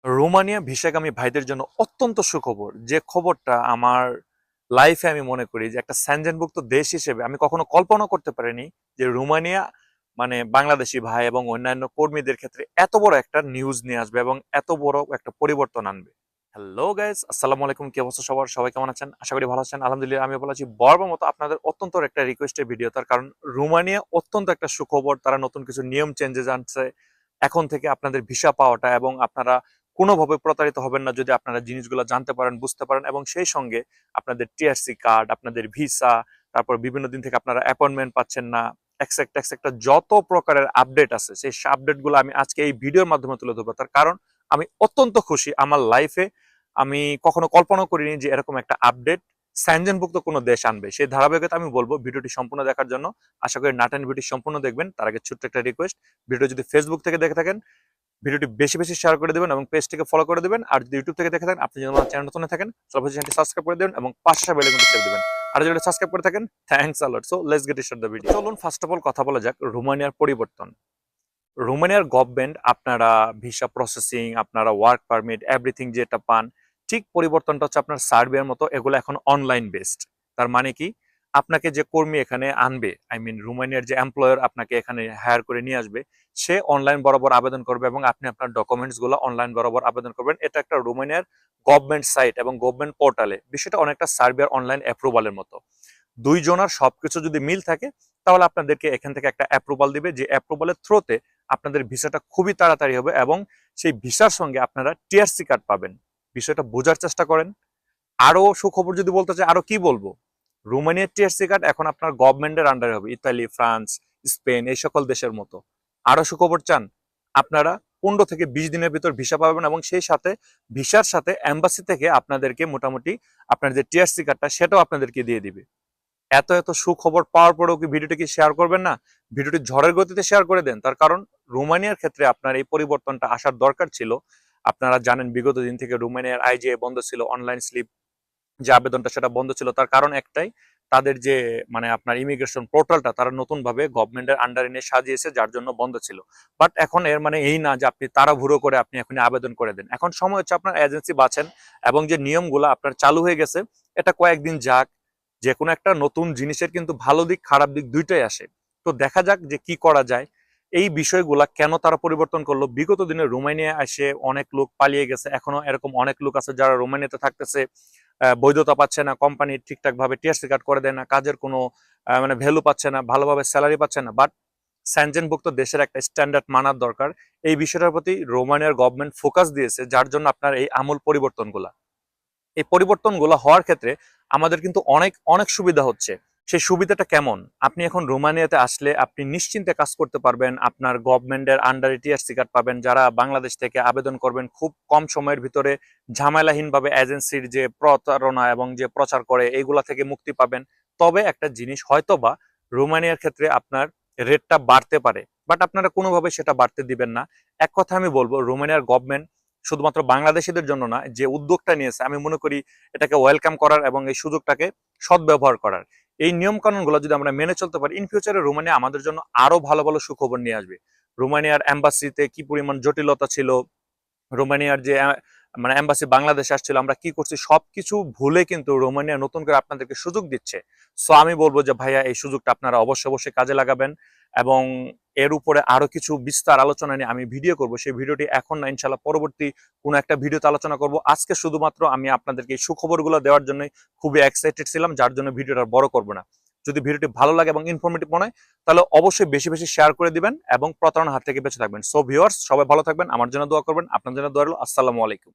Romania ভিসাগামী ভাইদের জন্য অত্যন্ত সুখবর। যে খবরটা আমার লাইফে আমি মনে করি যে একটা সেনজেনভুক্ত দেশ হিসেবে আমি কখনো কল্পনা করতে পারিনি যে রোমানিয়া মানে বাংলাদেশি ভাই এবং অন্যান্য কর্মীদের ক্ষেত্রে এত বড় একটা নিউজ নিয়ে আসবে এবং এত বড় একটা পরিবর্তন আনবে। হ্যালো গাইস, আসসালামু আলাইকুম। কি অবস্থা সবার? সবাই কেমন আছেন? আশা করি ভালো আছেন। আলহামদুলিল্লাহ আমি ভালো আছি। বরাবর মতো আপনাদের অত্যন্ত একটা রিকোয়েস্টের ভিডিও, তার কারণ রোমানিয়া অত্যন্ত একটা সুখবর। তারা নতুন কিছু নিয়ম চেঞ্জেস আনছে। এখন থেকে আপনাদের ভিসা পাওয়াটা এবং আপনারা কোনোভাবে প্রতারিত হবেন না যদি আপনারা জিনিসগুলো জানতে পারেন, বুঝতে পারেন, এবং সেই সঙ্গে আপনাদের টিআরসি কার্ড, আপনাদের ভিসা, তারপর বিভিন্ন দিন থেকে আপনারা অ্যাপয়েন্টমেন্ট পাচ্ছেন না, এক্সেট্রা যত প্রকারের আপডেট আছে সেই আপডেটগুলো আমি আজকে এই ভিডিওর মাধ্যমে তুলে ধরবো। তার কারণ আমি অত্যন্ত খুশি। আমার লাইফে আমি কখনো কল্পনা করিনি যে এরকম একটা আপডেট স্যানজেনভুক্ত কোনো দেশ আনবে। সেই ধারাবাহিকতা আমি বলবো ভিডিওটি সম্পূর্ণ দেখার জন্য। আশা করি নাটান ভিডিও সম্পূর্ণ দেখবেন। তার আগে ছোট্ট একটা রিকোয়েস্ট, ভিডিও যদি ফেসবুক থেকে দেখে থাকেন ভিডিওটি বেশি বেশি শেয়ার করে দেবেন এবং পেজটিকে ফলো করে দেবেন। আর যদি ইউটিউব থেকে দেখে থাকেন, আপনি যদি আমার চ্যানেল নতুন থাকেন তাহলে চ্যানেলটি সাবস্ক্রাইব করে দেবেন এবং পাশে বেল আইকনটি চেপে দেবেন। আর যদি সাবস্ক্রাইব করে থাকেন, thanks a lot. So let's get start the video. চলুন ফার্স্ট অফ অল কথা বলা যাক রোমানিয়ার পরিবর্তন। রোমানিয়ার গভর্নমেন্ট আপনারা ভিসা প্রসেসিং, আপনারা ওয়ার্ক পারমিট, এভরিথিং যেটা পান, ঠিক পরিবর্তনটা হচ্ছে আপনার সার্বিয়ার মতো। এগুলো এখন অনলাইন বেসড। তার মানে কি, আপনাকে যে কর্মী এখানে আনবে, আই মিন রোমানিয়ার যে এমপ্লয়ার আপনাকে এখানে হায়ার করে নিয়ে আসবে, সে অনলাইন বরাবর আবেদন করবে এবং আপনি আপনার ডকুমেন্টস গুলো অনলাইন বরাবর আবেদন করবেন। এটা একটা রোমানিয়ার গভর্নমেন্ট সাইট এবং গভর্নমেন্ট পোর্টালে। বিষয়টা অনেকটা সার্বিয়ার অনলাইন অ্যাপ্রুভালের মতো। দুইজনের সবকিছু যদি মিল থাকে তাহলে আপনাদেরকে এখান থেকে একটা অ্যাপ্রুভাল দিবে, যে অ্যাপ্রুভালের থ্রুতে আপনাদের ভিসাটা খুবই তাড়াতাড়ি হবে এবং সেই ভিসার সঙ্গে আপনারা টিআরসি কার্ড পাবেন। বিষয়টা বোঝার চেষ্টা করেন। আরো সুখবর যদি বলতে চাই, আরো কি বলবো, রোমানিয়ার টিআরসি কার্ড এখন আপনার গভর্নমেন্টের আন্ডারে হবে, ইতালি, ফ্রান্স, স্পেন এই সকল দেশের মতো। আরো সুখবর চান, আপনারা 15 থেকে 20 দিনের ভিতর ভিসা পাবেন এবং সেই সাথে ভিসার সাথে এম্বাসি থেকে আপনাদেরকে মোটামুটি আপনার যে টিআরসি কার্ডটা সেটাও আপনাদেরকে দিয়ে দিবে। এত এত সুখবর পাওয়ার পরেও কি ভিডিওটি কি শেয়ার করবেন না? ভিডিওটি ঝড়ের গতিতে শেয়ার করে দেন। তার কারণ রোমানিয়ার ক্ষেত্রে আপনার এই পরিবর্তনটা আসার দরকার ছিল। আপনারা জানেন বিগত দিন থেকে রোমানিয়ার আইজিএ বন্ধ ছিল, অনলাইন স্লিপ যে আবেদনটা সেটা বন্ধ ছিল। তার কারণ একটাই, তাদের যে মানে আপনার ইমিগ্রেশন পোর্টালটা তারা নতুন ভাবে গভর্নমেন্টের আন্ডারে নিয়ে সাজিয়েছে, যার জন্য বন্ধ ছিল। বাট এখন এর মানে এই না যে আপনি তাড়াহুড়ো করে আপনি এখন আবেদন করে দেন। এখন সময় হচ্ছে আপনার এজেন্সি বাছেন এবং যে নিয়মগুলো আপনার চালু হয়ে গেছে এটা কয়েকদিন যাক। যে কোনো একটা নতুন জিনিসের কিন্তু ভালো দিক খারাপ দিক দুইটাই আসে। তো দেখা যাক যে কি করা যায়। এই বিষয়গুলা কেন তারা পরিবর্তন করলো? বিগত দিনে রোমানিয়া এসে অনেক লোক পালিয়ে গেছে, এখনো এরকম অনেক লোক আছে যারা রোমানিয়াতে থাকতেছে, বৈধতা পাচ্ছে না, কোম্পানি ঠিকঠাক ভাবে টিআরসি কার্ড করে দেয় না, কাজের কোনো মানে ভ্যালু পাচ্ছে না, ভালোভাবে স্যালারি পাচ্ছে না। বাট স্যানজেনভুক্ত দেশের একটা স্ট্যান্ডার্ড মানার দরকার। এই বিষয়টার প্রতি রোমানিয়ার গভর্নমেন্ট ফোকাস দিয়েছে, যার জন্য আপনার এই আমূল পরিবর্তনগুলা। এই পরিবর্তনগুলো হওয়ার ক্ষেত্রে আমাদের কিন্তু অনেক অনেক সুবিধা হচ্ছে। সেই সুবিধাটা কেমন? আপনি এখন রোমানিয়াতে আসলে আপনি নিশ্চিন্তে কাজ করতে পারবেন। আপনার গভর্নমেন্টের আন্ডারে টিআরসি কার্ড পাবেন। যারা বাংলাদেশ থেকে আবেদন করবেন খুব কম সময়ের ভিতরে ঝামেলাহীনভাবে এজেন্সির যে প্রতারণা এবং যে প্রচার করে এইগুলা থেকে মুক্তি পাবেন। তবে একটা জিনিস, হয়তোবা রোমানিয়ার ক্ষেত্রে আপনার রেটটা বাড়তে পারে, বাট আপনারা কোনোভাবে সেটা বাড়তে দিবেন না। এক কথা আমি বলবো, রোমানিয়ার গভর্নমেন্ট শুধুমাত্র বাংলাদেশিদের জন্য না, যে উদ্যোগটা নিয়েছে আমি মনে করি এটাকে ওয়েলকাম করার এবং এই সুযোগটাকে সদ্ব্যবহার করার। এই নিয়ম কানুনগুলো যদি আমরা মেনে চলতে পারি, ইন ফিউচারে রোমানিয়া আমাদের জন্য আরো ভালো ভালো সুখবর নিয়ে আসবে। রোমানিয়ার এম্বাসিতে কি পরিমাণ জটিলতা ছিল, রোমানিয়ার যে মানে এম্বাসি বাংলাদেশে আসছিল, আমরা কি করছি সবকিছু ভুলে কিন্তু রোমানিয়া নতুন করে আপনাদেরকে সুযোগ দিচ্ছে। সো আমি বলবো যে ভাইয়া এই সুযোগটা আপনারা অবশ্যই অবশ্যই কাজে লাগাবেন এবং এর উপরে আরো কিছু বিস্তার আলোচনা নিয়ে আমি ভিডিও করব। সেই ভিডিওটি এখন না, ইনশাল্লাহ পরবর্তী কোনো একটা ভিডিওতে আলোচনা করব। আজকে শুধুমাত্র আমি আপনাদেরকে এই সুখবরগুলো দেওয়ার জন্য খুবই এক্সাইটেড ছিলাম, যার জন্য ভিডিওটা বড় করব না। যদি ভিডিওটি ভালো লাগে এবং ইনফরমেটিভ মনে হয় তাহলে অবশ্যই বেশি বেশি শেয়ার করে দিবেন এবং প্রতারণার হাত থেকে বেঁচে থাকবেন। সো ভিউয়ার্স, সবাই ভালো থাকবেন, আমার জন্য দোয়া করবেন, আপনার জন্য দোয়া রইল। আসসালামু আলাইকুম।